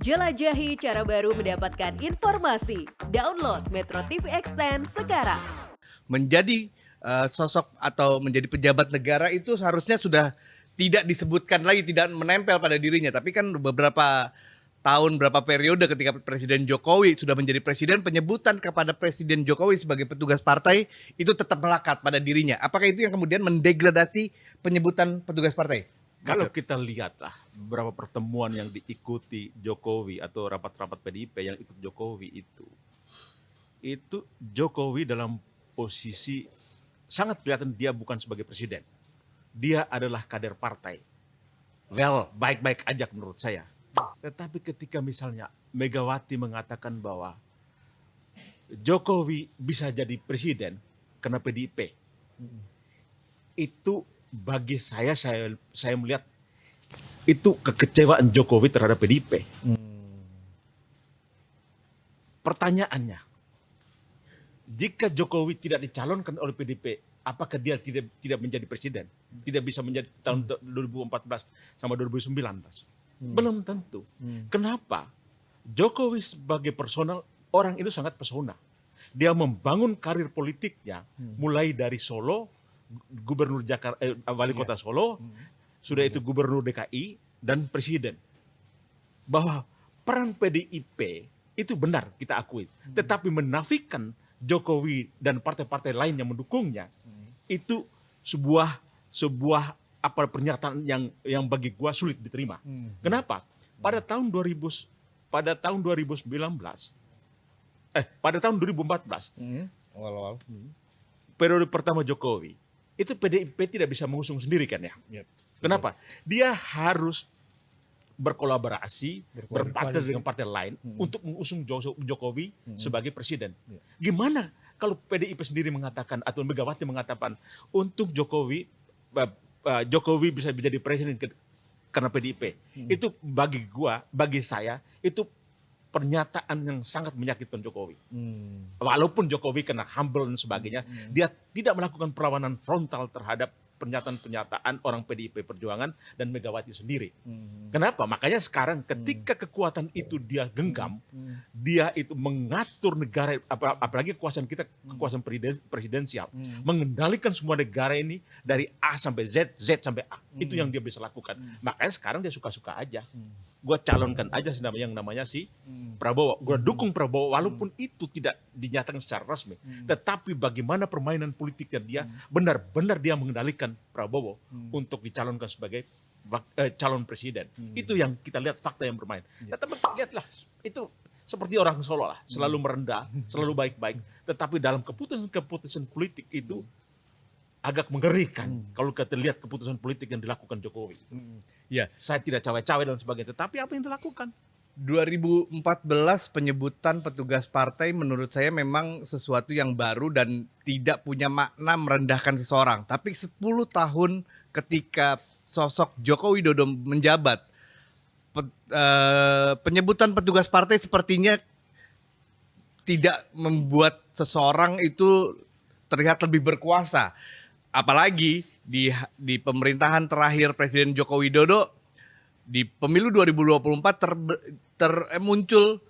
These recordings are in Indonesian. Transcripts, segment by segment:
Jelajahi cara baru mendapatkan informasi. Download Metro TV Extend sekarang. Menjadi sosok atau menjadi pejabat negara itu seharusnya sudah tidak disebutkan lagi, tidak menempel pada dirinya. Tapi kan beberapa tahun, berapa periode ketika Presiden Jokowi sudah menjadi presiden, penyebutan kepada Presiden Jokowi sebagai petugas partai itu tetap melekat pada dirinya. Apakah itu yang kemudian mendegradasi penyebutan petugas partai? Kalau kita lihatlah beberapa pertemuan yang diikuti Jokowi atau rapat-rapat PDIP yang ikut Jokowi itu Jokowi dalam posisi sangat kelihatan dia bukan sebagai presiden. Dia adalah kader partai. Well, baik-baik aja menurut saya. Tetapi ketika misalnya Megawati mengatakan bahwa Jokowi bisa jadi presiden karena PDIP, itu bagi saya melihat itu kekecewaan Jokowi terhadap PDIP. Pertanyaannya, jika Jokowi tidak dicalonkan oleh PDIP, apakah dia tidak menjadi presiden? Tidak bisa menjadi tahun 2014 sama 2019? Belum tentu. Kenapa? Jokowi sebagai personal, orang itu sangat pesona. Dia membangun karir politiknya mulai dari Solo, gubernur Jakarta, wali kota Solo, sudah itu gubernur DKI dan presiden. Bahwa peran PDIP itu benar kita akui, tetapi menafikan Jokowi dan partai-partai lain yang mendukungnya itu sebuah pernyataan yang bagi gua sulit diterima. Kenapa? Pada tahun 2014, Awal-awal. periode pertama Jokowi, itu PDIP tidak bisa mengusung sendiri kan ya. Kenapa? Dia harus berkolaborasi, berpartner dengan partai lain untuk mengusung Jokowi sebagai presiden. Gimana kalau PDIP sendiri mengatakan atau Megawati mengatakan untuk Jokowi bisa menjadi presiden karena PDIP? Itu bagi saya itu pernyataan yang sangat menyakitkan Jokowi. Walaupun Jokowi kena humble dan sebagainya, dia tidak melakukan perlawanan frontal terhadap pernyataan-pernyataan orang PDIP Perjuangan dan Megawati sendiri. Kenapa? Makanya sekarang ketika kekuatan itu dia genggam, dia itu mengatur negara, apalagi kekuasaan kita, kekuasaan presidensial, mengendalikan semua negara ini dari A sampai Z, Z sampai A. Itu yang dia bisa lakukan. Makanya sekarang dia suka-suka aja. Gue calonkan aja yang namanya si Prabowo. Gue dukung Prabowo walaupun itu tidak dinyatakan secara resmi. Tetapi bagaimana permainan politiknya dia, benar-benar dia mengendalikan Prabowo untuk dicalonkan sebagai calon presiden. Itu yang kita lihat fakta yang bermain. Tetapi lihatlah, itu seperti orang Solo lah, selalu merendah, selalu baik-baik. Tetapi dalam keputusan politik itu agak mengerikan kalau kita lihat keputusan politik yang dilakukan Jokowi. Ya, Saya tidak cawe-cawe dan sebagainya, tetapi apa yang dilakukan? 2014 penyebutan petugas partai menurut saya memang sesuatu yang baru dan tidak punya makna merendahkan seseorang. Tapi 10 tahun ketika sosok Joko Widodo menjabat, penyebutan petugas partai sepertinya tidak membuat seseorang itu terlihat lebih berkuasa. Apalagi di pemerintahan terakhir Presiden Joko Widodo, di pemilu 2024 muncul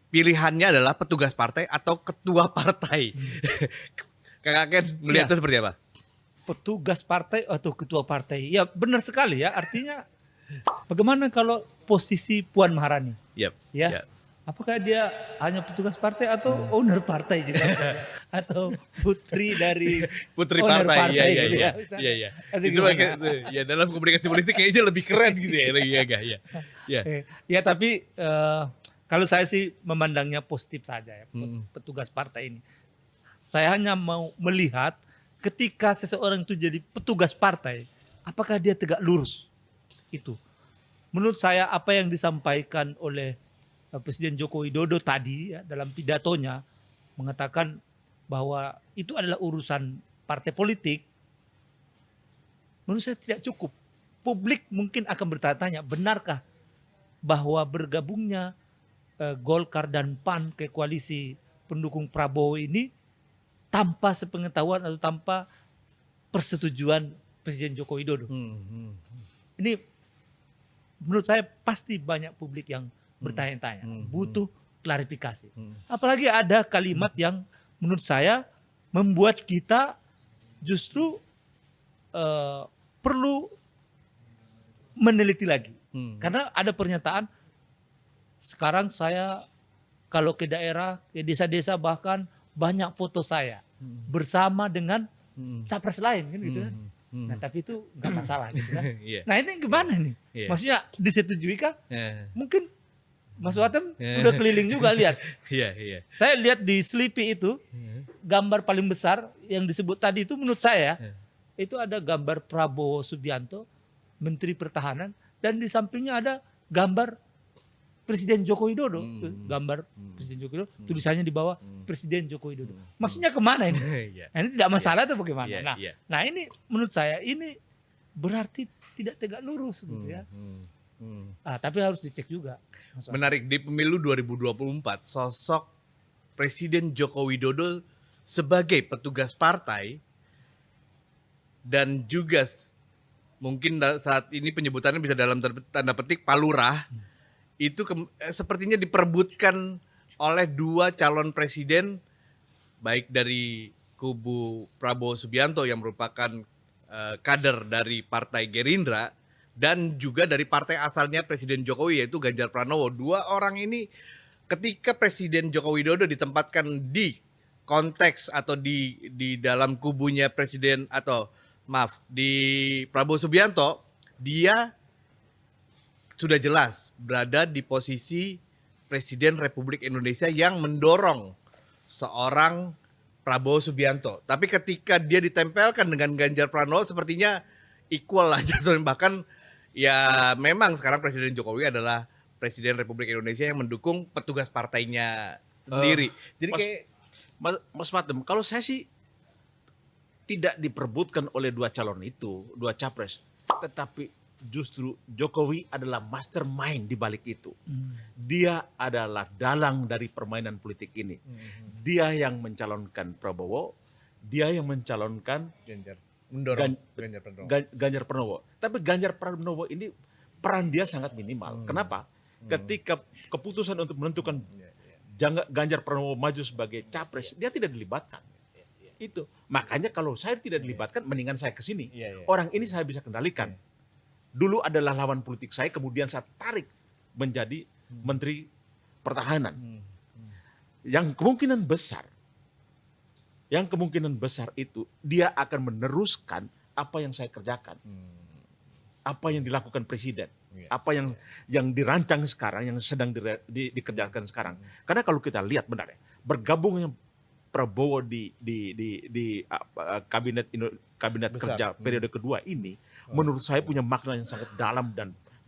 pilihannya adalah petugas partai atau ketua partai. Kakak Ken melihatnya seperti apa? Petugas partai atau ketua partai. Ya benar sekali ya, artinya bagaimana kalau posisi Puan Maharani? Yep. Ya. Apakah dia hanya petugas partai atau owner partai juga? Atau putri dari Putri owner partai. Iya, gitu iya. ya, misalnya. Iya. Atau Itu gimana? ya dalam komunikasi politik kayaknya lebih keren gitu ya. Iya. Ya tapi kalau saya sih memandangnya positif saja ya, petugas partai ini. Saya hanya mau melihat ketika seseorang itu jadi petugas partai, apakah dia tegak lurus? Itu. Menurut saya apa yang disampaikan oleh Presiden Joko Widodo tadi ya, dalam pidatonya mengatakan bahwa itu adalah urusan partai politik, menurut saya tidak cukup. Publik mungkin akan bertanya-tanya, benarkah bahwa bergabungnya Golkar dan PAN ke koalisi pendukung Prabowo ini tanpa sepengetahuan atau tanpa persetujuan Presiden Joko Widodo. Ini menurut saya pasti banyak publik yang bertanya-tanya, Hmm. butuh klarifikasi. Hmm. Apalagi ada kalimat yang menurut saya membuat kita justru perlu meneliti lagi. Hmm. Karena ada pernyataan, sekarang saya kalau ke daerah, ke desa-desa bahkan banyak foto saya bersama dengan capres lain kan gitu kan. Nah tapi itu nggak masalah gitu kan. Iya. Nah ini gimana nih? Iya. Maksudnya disetujui kah? Eh, Mungkin Mas Watem udah keliling juga lihat. Iya, iya. Saya lihat di Sleepy itu gambar paling besar yang disebut tadi itu menurut saya itu ada gambar Prabowo Subianto, Menteri Pertahanan, dan di sampingnya ada gambar Presiden Joko Widodo. Gambar Presiden Joko Widodo, tulisannya di bawah Presiden Joko Widodo. Maksudnya kemana ini? Iya. Nah, ini tidak masalah atau bagaimana? Iya, Nah, iya. nah ini menurut saya ini berarti tidak tegak lurus gitu ya. Tapi harus dicek juga. Mas Watem. Menarik, di pemilu 2024 sosok Presiden Joko Widodo sebagai petugas partai dan juga mungkin saat ini penyebutannya bisa dalam tanda petik palurah itu sepertinya diperebutkan oleh dua calon presiden baik dari kubu Prabowo Subianto yang merupakan kader dari Partai Gerindra dan juga dari partai asalnya Presiden Jokowi yaitu Ganjar Pranowo. Dua orang ini ketika Presiden Joko Widodo ditempatkan di konteks atau di dalam kubunya Presiden atau maaf di Prabowo Subianto, dia sudah jelas berada di posisi Presiden Republik Indonesia yang mendorong seorang Prabowo Subianto. Tapi ketika dia ditempelkan dengan Ganjar Pranowo sepertinya equal lah jatuhnya. Bahkan ya memang sekarang Presiden Jokowi adalah Presiden Republik Indonesia yang mendukung petugas partainya sendiri. Jadi kayak Mas Watem, kalau saya sih tidak diperebutkan oleh dua calon itu, dua capres, tetapi justru Jokowi adalah mastermind di balik itu. Dia adalah dalang dari permainan politik ini. Dia yang mencalonkan Prabowo, dia yang mencalonkan Ganjar mendorong Ganjar Pranowo. Ganjar Pranowo. Tapi Ganjar Pranowo ini peran dia sangat minimal. Kenapa? Ketika keputusan untuk menentukan Ganjar Pranowo maju sebagai capres, dia tidak dilibatkan. Itu. Makanya kalau saya tidak dilibatkan, mendingan saya ke sini. Orang ini saya bisa kendalikan. Dulu adalah lawan politik saya, kemudian saya tarik menjadi Menteri Pertahanan. Yang kemungkinan besar itu dia akan meneruskan apa yang saya kerjakan. Apa yang dilakukan presiden. Apa yang dirancang sekarang, yang sedang dikerjakan sekarang. Karena kalau kita lihat benar ya, bergabungnya Prabowo di kabinet kerja periode kedua ini menurut saya punya makna yang sangat dalam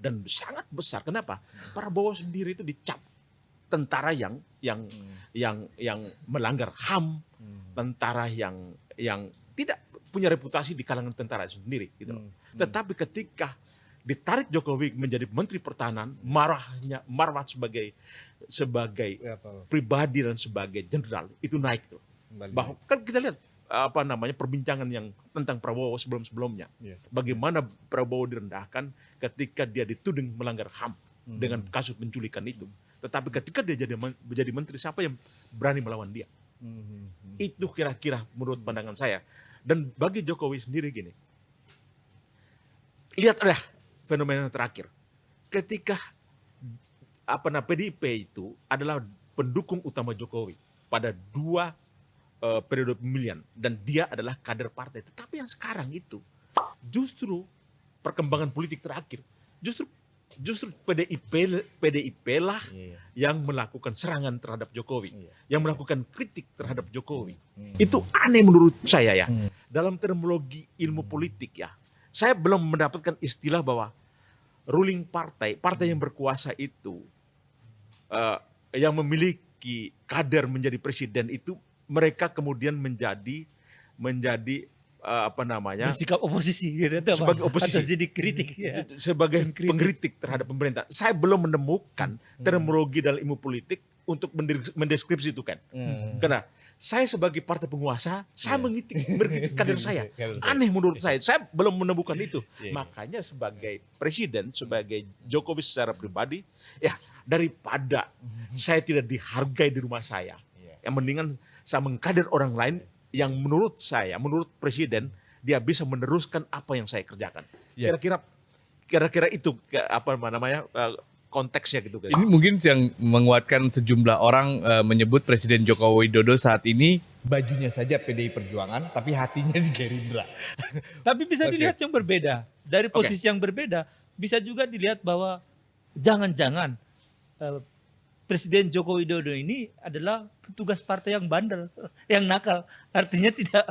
dan sangat besar. Kenapa? Prabowo sendiri itu dicap tentara yang melanggar HAM, tentara yang tidak punya reputasi di kalangan tentara itu sendiri gitu. Tetapi ketika ditarik Jokowi menjadi Menteri Pertahanan, marwah sebagai pribadi dan sebagai jenderal itu naik tuh. Bahwa kan kita lihat perbincangan yang tentang Prabowo sebelum-sebelumnya. Bagaimana Prabowo direndahkan ketika dia dituding melanggar HAM dengan kasus penculikan itu. Tetapi ketika dia jadi menteri, siapa yang berani melawan dia? Itu kira-kira menurut pandangan saya. Dan bagi Jokowi sendiri gini, lihat fenomena terakhir. Ketika PDIP itu adalah pendukung utama Jokowi pada dua periode pemilihan dan dia adalah kader partai. Tetapi yang sekarang itu justru perkembangan politik terakhir justru PDIP lah yang melakukan serangan terhadap Jokowi, yang melakukan kritik terhadap Jokowi. Itu aneh menurut saya ya. Dalam terminologi ilmu politik ya, saya belum mendapatkan istilah bahwa ruling partai yang berkuasa itu yang memiliki kader menjadi presiden itu mereka kemudian menjadi bersikap oposisi gitu sebagai oposisi atau jadi kritik sebagai pengkritik terhadap pemerintah. Saya belum menemukan terminologi dalam ilmu politik untuk mendeskripsikan. Karena saya sebagai partai penguasa, saya mengkritik kader saya. Aneh menurut saya belum menemukan itu. Makanya sebagai presiden, sebagai Jokowi secara pribadi, ya daripada saya tidak dihargai di rumah saya, yang mendingan saya mengkader orang lain yang menurut saya, menurut presiden, dia bisa meneruskan apa yang saya kerjakan. Kira-kira itu apa namanya konteksnya gitu. Ini mungkin yang menguatkan sejumlah orang menyebut Presiden Joko Widodo saat ini bajunya saja PDI Perjuangan, tapi hatinya di Gerindra. Tapi bisa dilihat yang berbeda. Dari posisi yang berbeda, bisa juga dilihat bahwa jangan-jangan Presiden Joko Widodo ini adalah petugas partai yang bandel, yang nakal. Artinya tidak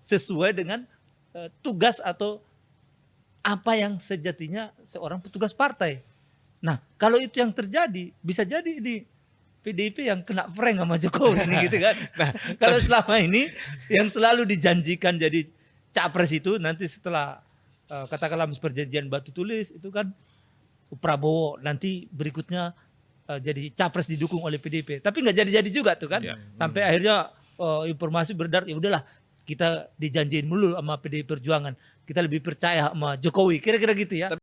sesuai dengan tugas atau apa yang sejatinya seorang petugas partai. Nah, kalau itu yang terjadi, bisa jadi di PDIP yang kena prank sama Jokowi ini gitu kan. Nah, kalau selama ini yang selalu dijanjikan jadi capres itu nanti setelah katakanlah perjanjian batu tulis itu kan Prabowo nanti berikutnya jadi capres didukung oleh PDIP. Tapi nggak jadi-jadi juga tuh kan. Sampai akhirnya informasi beredar, ya udahlah kita dijanjiin mulu sama PDI Perjuangan. Kita lebih percaya sama Jokowi. Kira-kira gitu ya.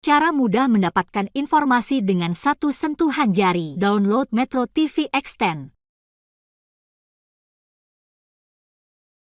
Cara mudah mendapatkan informasi dengan satu sentuhan jari. Download Metro TV Extend.